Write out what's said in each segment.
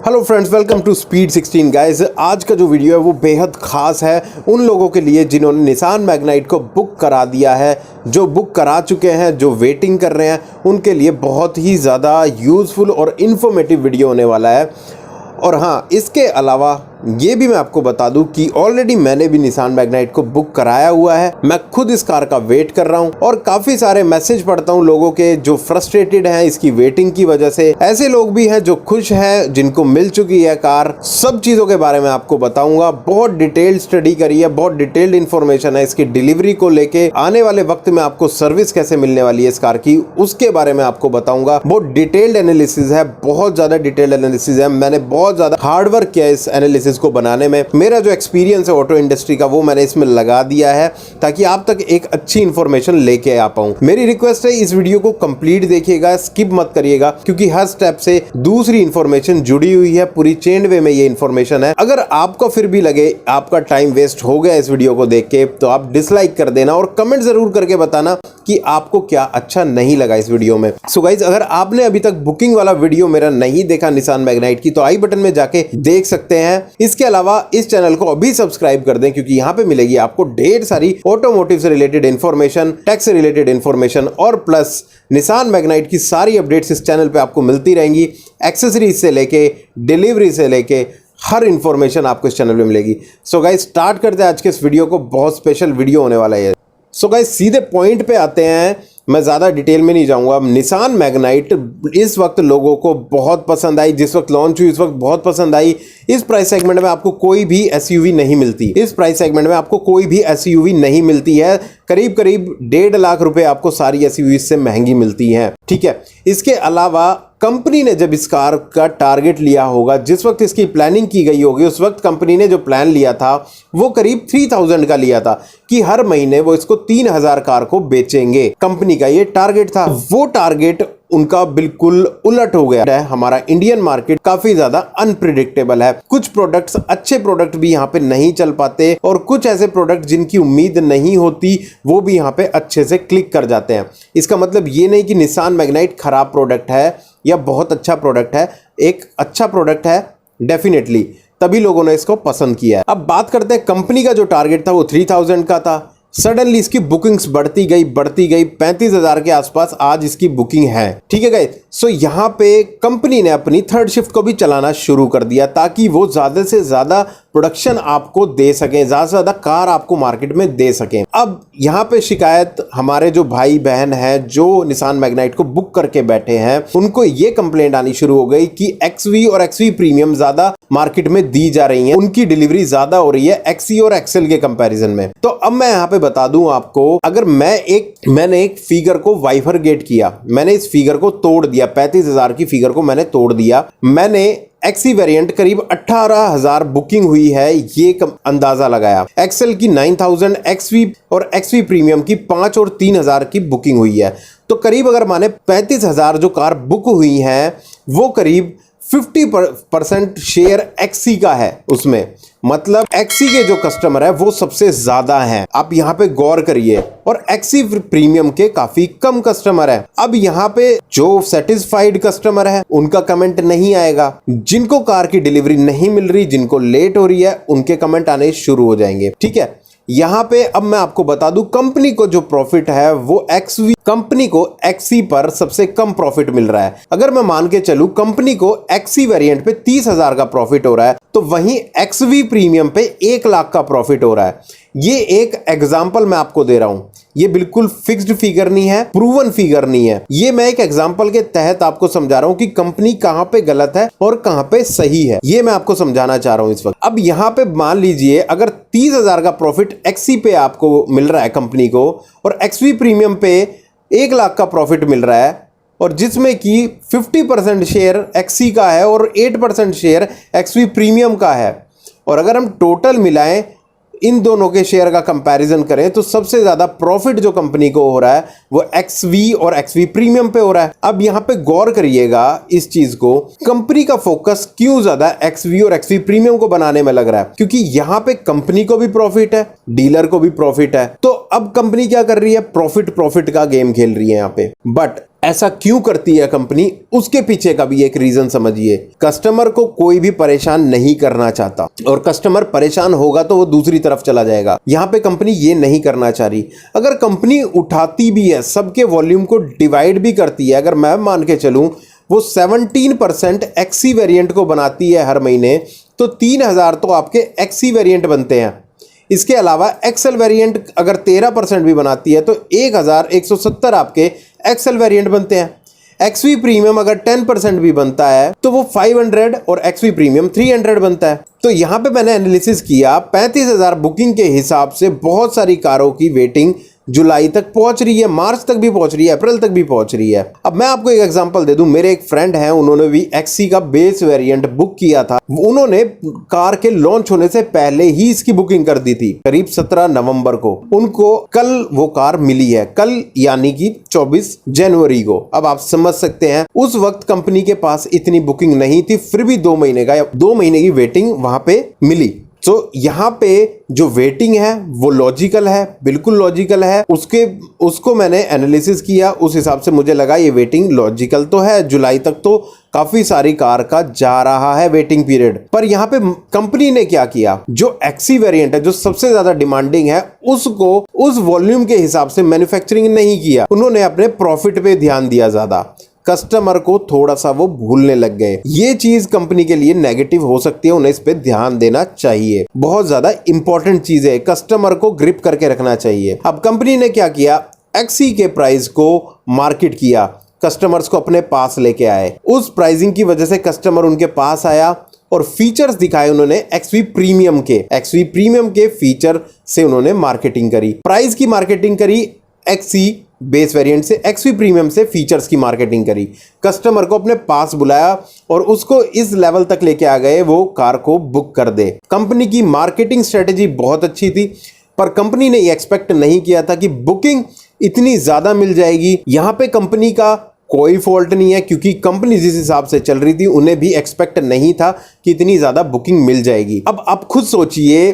Hello friends, welcome to speed 16 guys. आज का जो वीडियो है वो बेहद खास है उन लोगों के लिए जिन्होंने निसान मैग्नाइट को बुक करा दिया है। जो बुक करा चुके हैं, जो वेटिंग कर रहे हैं, उनके लिए बहुत ही ज़्यादा यूज़फुल और इन्फॉर्मेटिव वीडियो होने वाला है। और हाँ, इसके अलावा ये भी मैं आपको बता दूं कि ऑलरेडी मैंने भी निसान मैग्नाइट को बुक कराया हुआ है। मैं खुद इस कार का वेट कर रहा हूं और काफ़ी सारे मैसेज पढ़ता हूं लोगों के जो फ्रस्ट्रेटेड हैं इसकी वेटिंग की वजह से। ऐसे लोग भी हैं जो खुश हैं, जिनको मिल चुकी है कार। सब चीज़ों के बारे में आपको बताऊंगा। बहुत डिटेल्ड स्टडी करी है, बहुत डिटेल्ड इन्फॉर्मेशन है इसकी डिलीवरी को लेके। आने वाले वक्त में आपको सर्विस कैसे मिलने वाली है इस कार की, उसके बारे में आपको बताऊंगा। बहुत डिटेल्ड एनालिसिस है, बहुत ज़्यादा डिटेल्ड एनालिसिस है। मैंने बहुत ज़्यादा हार्डवर्क किया इस एनालिसिस को बनाने में। मेरा जो एक्सपीरियंस है ऑटो इंडस्ट्री का वो मैंने इसमें लगा दिया है ताकि आप तक एक अच्छी इंफॉर्मेशन लेके आ पाऊं। मेरी रिक्वेस्ट है इस वीडियो को कंप्लीट देखिएगा, स्किप मत करिएगा, क्योंकि हर स्टेप से दूसरी इंफॉर्मेशन जुड़ी हुई है। पूरी चेन वे में ये इंफॉर्मेशन है। अगर आपको फिर भी लगे आपका टाइम वेस्ट हो गया इस वीडियो को देख के, तो आप डिसलाइक कर देना और कमेंट जरूर करके बताना कि आपको क्या अच्छा नहीं लगा इस वीडियो में। सो गाइज, अगर आपने अभी तक बुकिंग वाला वीडियो मेरा नहीं देखा निसान मैग्नाइट की, तो आई बटन में जाके देख सकते हैं। इसके अलावा इस चैनल को अभी सब्सक्राइब कर दें, क्योंकि यहाँ पे मिलेगी आपको ढेर सारी ऑटोमोटिव से रिलेटेड इन्फॉर्मेशन, टेक से रिलेटेड इन्फॉर्मेशन और प्लस निसान मैग्नाइट की सारी अपडेट्स इस चैनल पे आपको मिलती रहेंगी। एक्सेसरीज से लेके डिलीवरी से लेके हर इंफॉर्मेशन आपको इस चैनल पे मिलेगी। सो गाइस, स्टार्ट करते हैं आज के इस वीडियो को। बहुत स्पेशल वीडियो होने वाला है। सो गाइस, सीधे पॉइंट पे आते हैं। मैं ज़्यादा डिटेल में नहीं जाऊंगा। निसान मैग्नाइट इस वक्त लोगों को बहुत पसंद आई। जिस वक्त लॉन्च हुई इस वक्त बहुत पसंद आई। इस प्राइस सेगमेंट में आपको कोई भी एसयूवी नहीं मिलती। इस प्राइस सेगमेंट में आपको कोई भी एसयूवी नहीं मिलती है। करीब करीब 1.5 लाख रुपए आपको सारी एसयूवी से महंगी मिलती हैं। ठीक है। इसके अलावा कंपनी ने जब इस कार का टारगेट लिया होगा, जिस वक्त इसकी प्लानिंग की गई होगी, उस वक्त कंपनी ने जो प्लान लिया था वो करीब 3000 का लिया था कि हर महीने वो इसको 3000 कार को बेचेंगे। कंपनी का ये टारगेट था। वो टारगेट उनका बिल्कुल उलट हो गया है। हमारा इंडियन मार्केट काफी ज्यादा अनप्रिडिक्टेबल है। कुछ प्रोडक्ट्स, अच्छे प्रोडक्ट भी यहाँ पे नहीं चल पाते और कुछ ऐसे प्रोडक्ट जिनकी उम्मीद नहीं होती वो भी यहाँ पे अच्छे से क्लिक कर जाते हैं। इसका मतलब ये नहीं कि निसान मैग्नाइट खराब प्रोडक्ट है या बहुत अच्छा प्रोडक्ट है। एक अच्छा प्रोडक्ट है डेफिनेटली, तभी लोगों ने इसको पसंद किया है। अब बात करते हैं कंपनी का जो टारगेट था वो 3000 का था। सडनली इसकी बुकिंग्स बढ़ती गई 35,000 के आसपास आज इसकी बुकिंग है। ठीक है गाइस। सो यहाँ पे कंपनी ने अपनी थर्ड शिफ्ट को भी चलाना शुरू कर दिया ताकि वो ज्यादा से ज्यादा प्रोडक्शन आपको दे सकें, ज्यादा से ज्यादा कार आपको मार्केट में दे सकें। अब यहाँ पे शिकायत हमारे जो भाई बहन हैं जो निसान मैग्नाइट को बुक करके बैठे हैं, उनको ये कंप्लेंट आनी शुरू हो गई कि एक्सवी और एक्सवी प्रीमियम ज्यादा मार्केट में दी जा रही है, उनकी डिलीवरी ज्यादा हो रही है एक्सी और एक्सेल के कंपैरिजन में। तो अब मैं यहाँ पे बता दूं आपको, अगर मैंने एक फिगर को बाइफरगेट किया, मैंने इस फिगर को तोड़ दिया, 35,000 की फिगर को मैंने तोड़ दिया। मैंने एक्सी वेरिएंट करीब 18,000 बुकिंग हुई है ये अंदाजा लगाया। एक्सेल की 9,000, एक्सवी और एक्सवी प्रीमियम की 5 और 3,000 की बुकिंग हुई है। तो करीब अगर माने 35,000 जो कार बुक हुई हैं वो करीब 50% शेयर एक्सी का है उसमें। मतलब एक्सी के जो कस्टमर है वो सबसे ज्यादा हैं। आप यहाँ पे गौर करिए। और एक्सी प्रीमियम के काफी कम कस्टमर है। अब यहाँ पे जो सेटिस्फाइड कस्टमर है उनका कमेंट नहीं आएगा। जिनको कार की डिलीवरी नहीं मिल रही, जिनको लेट हो रही है, उनके कमेंट आने शुरू हो जाएंगे। ठीक है। यहाँ पे अब मैं आपको बता दूं, कंपनी को जो प्रॉफिट है वो कंपनी को एक्सी पर सबसे कम प्रॉफिट मिल रहा है। अगर मैं मान के चलूं कंपनी को एक्सी वेरिएंट पे 30,000 का प्रॉफिट हो रहा है, तो वहीं एक्सवी प्रीमियम पे 1 लाख का प्रॉफिट हो रहा है। ये एक एग्जांपल मैं आपको दे रहा हूं। ये बिल्कुल फिक्स्ड फिगर नहीं है, प्रूवन फिगर नहीं है। ये मैं एक एग्जांपल के तहत आपको समझा रहा हूं कि कंपनी कहां पे गलत है और कहां पे सही है। ये मैं आपको समझाना चाह रहा हूं इस वक्त। अब यहां पे मान लीजिए अगर 30,000 का प्रॉफिट एक्सी पे आपको मिल रहा है कंपनी को, और एक्सवी प्रीमियम पे 1 लाख का प्रॉफिट मिल रहा है, और जिसमें कि 50% शेयर एक्सी का है और 8% शेयर एक्सवी प्रीमियम का है। और अगर हम टोटल मिलाएं, इन दोनों के शेयर का कंपैरिजन करें, तो सबसे ज्यादा प्रॉफिट जो कंपनी को हो रहा है वो एक्सवी और एक्सवी प्रीमियम पे हो रहा है। अब यहां पे गौर करिएगा इस चीज को, कंपनी का फोकस क्यों ज्यादा एक्सवी और एक्सवी प्रीमियम को बनाने में लग रहा है, क्योंकि यहां पे कंपनी को भी प्रॉफिट है, डीलर को भी प्रॉफिट है। तो अब कंपनी क्या कर रही है, प्रॉफिट का गेम खेल रही है यहां पे। बट ऐसा क्यों करती है कंपनी, उसके पीछे का भी एक रीजन समझिए। कस्टमर को कोई भी परेशान नहीं करना चाहता, और कस्टमर परेशान होगा तो वो दूसरी तरफ चला जाएगा। यहां पे कंपनी ये नहीं करना चाह रही। अगर कंपनी उठाती भी है, सबके वॉल्यूम को डिवाइड भी करती है, अगर मैं मान के चलूं वो 17% एक्सी वेरिएंट को बनाती है हर महीने, तो 3000 तो आपके एक्सी वेरिएंट बनते हैं। इसके अलावा एक्सेल वेरिएंट अगर 13% भी बनाती है तो 1170 आपके एक्सेल वेरिएंट बनते हैं। एक्सवी प्रीमियम अगर 10% भी बनता है तो वो 500 और एक्सवी प्रीमियम 300 बनता है। तो यहाँ पे मैंने एनालिसिस किया, 35,000 बुकिंग के हिसाब से बहुत सारी कारों की वेटिंग जुलाई तक पहुंच रही है, मार्च तक भी पहुंच रही है, अप्रैल तक भी पहुंच रही है। अब मैं आपको एक एग्जांपल दे दूं, मेरे एक फ्रेंड हैं, उन्होंने भी एक्सी का बेस वेरिएंट बुक किया था। उन्होंने कार के लॉन्च होने से पहले ही इसकी बुकिंग कर दी थी, करीब 17 नवंबर को। उनको कल वो कार मिली है, कल यानी कि 24 जनवरी को। अब आप समझ सकते हैं उस वक्त कंपनी के पास इतनी बुकिंग नहीं थी, फिर भी 2 महीने की वेटिंग वहां पे मिली। तो यहाँ पे जो वेटिंग है वो लॉजिकल है, बिल्कुल लॉजिकल है। उसको मैंने एनालिसिस किया, उस हिसाब से मुझे लगा ये वेटिंग लॉजिकल तो है। जुलाई तक तो काफी सारी कार का जा रहा है वेटिंग पीरियड। पर यहाँ पे कंपनी ने क्या किया, जो एक्सी वेरिएंट है, जो सबसे ज्यादा डिमांडिंग है, उसको उस वॉल्यूम के हिसाब से मैन्युफैक्चरिंग नहीं किया। उन्होंने अपने प्रॉफिट पे ध्यान दिया ज्यादा, कस्टमर को थोड़ा सा वो भूलने लग गए। ये चीज कंपनी के लिए नेगेटिव हो सकती है, उन्हें इस पे ध्यान देना चाहिए। बहुत ज्यादा इंपॉर्टेंट चीज है, कस्टमर को ग्रिप करके रखना चाहिए। अब कंपनी ने क्या किया, एक्सी के प्राइस को मार्केट किया, कस्टमर्स को अपने पास लेके आए। उस प्राइसिंग की वजह से कस्टमर उनके पास आया और फीचर्स दिखाए उन्होंने एक्सवी प्रीमियम के फीचर से उन्होंने मार्केटिंग करी। प्राइस की मार्केटिंग करी, एक्सी बेस वेरिएंट से एक्सवी प्रीमियम से फीचर्स की मार्केटिंग करी, कस्टमर को अपने पास बुलाया और उसको इस लेवल तक लेके आ गए वो कार को बुक कर दे। कंपनी की मार्केटिंग स्ट्रेटेजी बहुत अच्छी थी, पर कंपनी ने ये एक्सपेक्ट नहीं किया था कि बुकिंग इतनी ज्यादा मिल जाएगी। यहां पे कंपनी का कोई फॉल्ट नहीं है, क्योंकि कंपनी जिस हिसाब से चल रही थी उन्हें भी एक्सपेक्ट नहीं था कि इतनी ज्यादा बुकिंग मिल जाएगी। अब आप खुद सोचिए,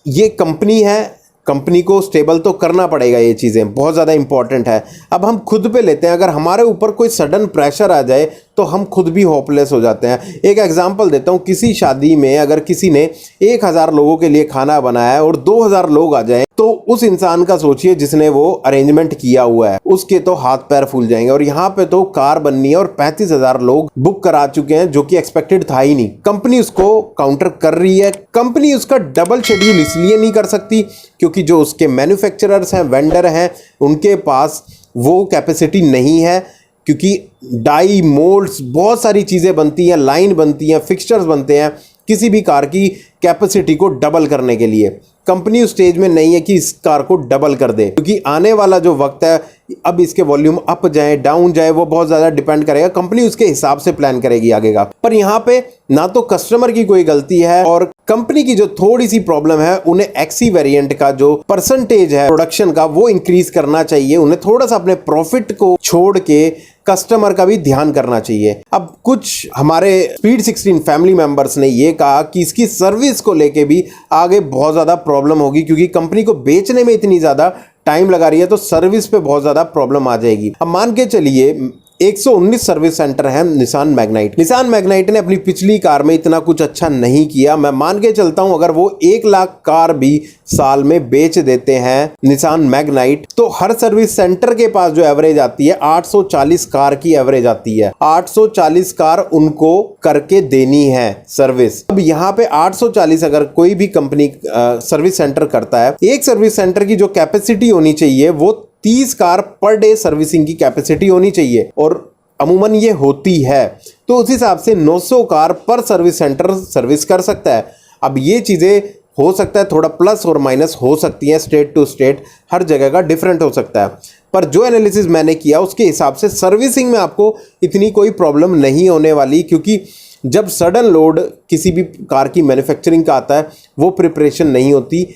ये कंपनी है, कंपनी को स्टेबल तो करना पड़ेगा, ये चीज़ें बहुत ज़्यादा इंपॉर्टेंट है। अब हम खुद पे लेते हैं, अगर हमारे ऊपर कोई सडन प्रेशर आ जाए तो हम खुद भी होपलेस हो जाते हैं। एक एग्जांपल देता हूँ, किसी शादी में अगर किसी ने 1000 लोगों के लिए खाना बनाया है और 2000 लोग आ जाए, तो उस इंसान का सोचिए जिसने वो अरेंजमेंट किया हुआ है, उसके तो हाथ पैर फूल जाएंगे। और यहाँ पे तो कार बननी है और 35,000 लोग बुक करा चुके हैं, जो कि एक्सपेक्टेड था ही नहीं। कंपनी उसको काउंटर कर रही है। कंपनी उसका डबल शेड्यूल इसलिए नहीं कर सकती क्योंकि जो उसके मैन्युफैक्चरर्स हैं, वेंडर हैं, उनके पास वो कैपेसिटी नहीं है, क्योंकि डाई, मोल्ड्स, बहुत सारी चीज़ें बनती हैं, लाइन बनती हैं, फिक्सचर्स बनते हैं किसी भी कार की कैपेसिटी को डबल करने के लिए। कंपनी उस स्टेज में नहीं है कि इस कार को डबल कर दे, क्योंकि आने वाला जो वक्त है, अब इसके वॉल्यूम अप जाए डाउन जाए, वो बहुत ज़्यादा डिपेंड करेगा। कंपनी उसके हिसाब से प्लान करेगी आगे का। पर यहाँ पे ना तो कस्टमर की कोई गलती है, और कंपनी की जो थोड़ी सी प्रॉब्लम है, उन्हें एक्सी वेरिएंट का जो परसेंटेज है प्रोडक्शन का वो इंक्रीज करना चाहिए। उन्हें थोड़ा सा अपने प्रॉफिट को छोड़ के कस्टमर का भी ध्यान करना चाहिए। अब कुछ हमारे स्पीड 16 फैमिली मेंबर्स ने ये कहा कि इसकी सर्विस को लेके भी आगे बहुत ज़्यादा प्रॉब्लम होगी, क्योंकि कंपनी को बेचने में इतनी ज़्यादा टाइम लगा रही है तो सर्विस पे बहुत ज़्यादा प्रॉब्लम आ जाएगी। अब मान के चलिए 119 सर्विस सेंटर है निसान मैग्नाइट ने अपनी पिछली कार में इतना कुछ अच्छा नहीं किया। मैं मान के चलता हूं अगर वो 1 लाख कार भी साल में बेच देते हैं निसान मैग्नाइट, तो हर सर्विस सेंटर के पास जो एवरेज आती है 840 कार की एवरेज आती है। 840 कार उनको करके देनी है सर्विस। अब यहाँ पे 840 अगर कोई भी कंपनी सर्विस सेंटर करता है, एक सर्विस सेंटर की जो कैपेसिटी होनी चाहिए वो 30 कार पर डे सर्विसिंग की कैपेसिटी होनी चाहिए, और अमूमन ये होती है। तो उस हिसाब से 900 कार पर सर्विस सेंटर सर्विस कर सकता है। अब ये चीज़ें हो सकता है थोड़ा प्लस और माइनस हो सकती हैं, स्टेट टू स्टेट हर जगह का डिफरेंट हो सकता है। पर जो एनालिसिस मैंने किया उसके हिसाब से सर्विसिंग में आपको इतनी कोई प्रॉब्लम नहीं होने वाली, क्योंकि जब सडन लोड किसी भी कार की मैन्युफैक्चरिंग का आता है वो प्रिपरेशन नहीं होती।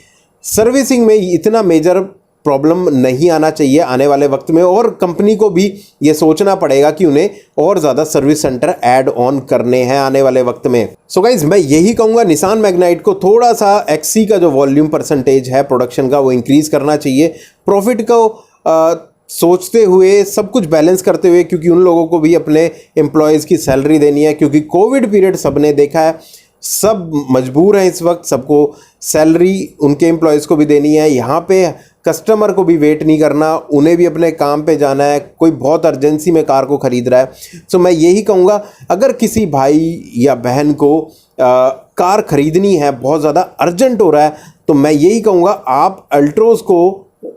सर्विसिंग में इतना मेजर प्रॉब्लम नहीं आना चाहिए आने वाले वक्त में, और कंपनी को भी ये सोचना पड़ेगा कि उन्हें और ज़्यादा सर्विस सेंटर ऐड ऑन करने हैं आने वाले वक्त में। सो गाइज, मैं यही कहूँगा निसान मैग्नाइट को थोड़ा सा एक्सी का जो वॉल्यूम परसेंटेज है प्रोडक्शन का वो इंक्रीज़ करना चाहिए। प्रॉफिट को सोचते हुए, सब कुछ बैलेंस करते हुए, क्योंकि उन लोगों को भी अपने एम्प्लॉयज़ की सैलरी देनी है, क्योंकि कोविड पीरियड सबने देखा है, सब मजबूर हैं इस वक्त, सबको सैलरी उनके एम्प्लॉयज़ को भी देनी है, यहाँ पे कस्टमर को भी वेट नहीं करना, उन्हें भी अपने काम पे जाना है, कोई बहुत अर्जेंसी में कार को ख़रीद रहा है। सो मैं यही कहूँगा, अगर किसी भाई या बहन को कार ख़रीदनी है, बहुत ज़्यादा अर्जेंट हो रहा है, तो मैं यही कहूँगा आप अल्ट्रोज़ को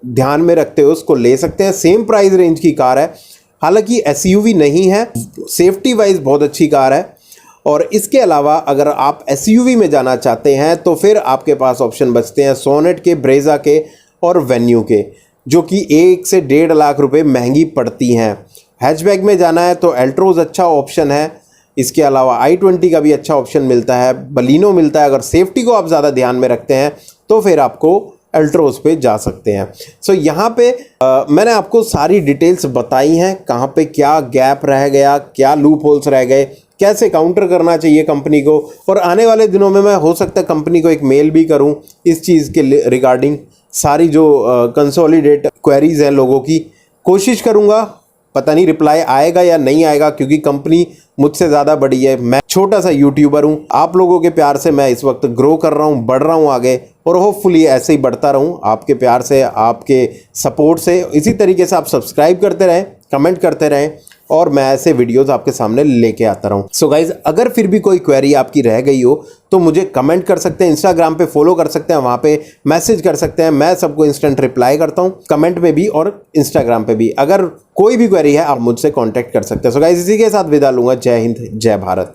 ध्यान में रखते हुए उसको ले सकते हैं। सेम प्राइस रेंज की कार है, हालांकि एसयूवी नहीं है, सेफ्टी वाइज बहुत अच्छी कार है। और इसके अलावा अगर आप एसयूवी में जाना चाहते हैं तो फिर आपके पास ऑप्शन बचते हैं सोनेट के, ब्रेजा के और वेन्यू के, जो कि 1 से 1.5 लाख रुपए महंगी पड़ती हैं। हैचबैक में जाना है तो एल्ट्रोज अच्छा ऑप्शन है, इसके अलावा i20 का भी अच्छा ऑप्शन मिलता है, बलिनो मिलता है। अगर सेफ्टी को आप ज़्यादा ध्यान में रखते हैं तो फिर आपको अल्ट्रोज पे जा सकते हैं। सो यहाँ पे मैंने आपको सारी डिटेल्स बताई हैं, कहाँ पे क्या गैप रह गया, क्या लूप होल्स रह गए, कैसे काउंटर करना चाहिए कंपनी को। और आने वाले दिनों में मैं हो सकता है कंपनी को एक मेल भी करूं इस चीज़ के रिगार्डिंग, सारी जो कंसोलिडेट क्वेरीज हैं लोगों की, कोशिश करूंगा। पता नहीं रिप्लाई आएगा या नहीं आएगा, क्योंकि कंपनी मुझसे ज़्यादा बड़ी है, मैं छोटा सा यूट्यूबर हूँ। आप लोगों के प्यार से मैं इस वक्त ग्रो कर रहा हूँ, बढ़ रहा हूँ आगे, और होपफुली ऐसे ही बढ़ता रहूँ आपके प्यार से, आपके सपोर्ट से। इसी तरीके से आप सब्सक्राइब करते रहें, कमेंट करते रहें, और मैं ऐसे वीडियोस आपके सामने लेके आता रहूँ। सो गाइज, अगर फिर भी कोई क्वेरी आपकी रह गई हो तो मुझे कमेंट कर सकते हैं, इंस्टाग्राम पे फॉलो कर सकते हैं, वहाँ पे मैसेज कर सकते हैं, मैं सबको इंस्टेंट रिप्लाई करता हूँ, कमेंट में भी और इंस्टाग्राम पे भी। अगर कोई भी क्वेरी है आप मुझसे कॉन्टैक्ट कर सकते हैं। सो गाइज, इसी के साथ विदा लूँगा। जय हिंद, जय भारत।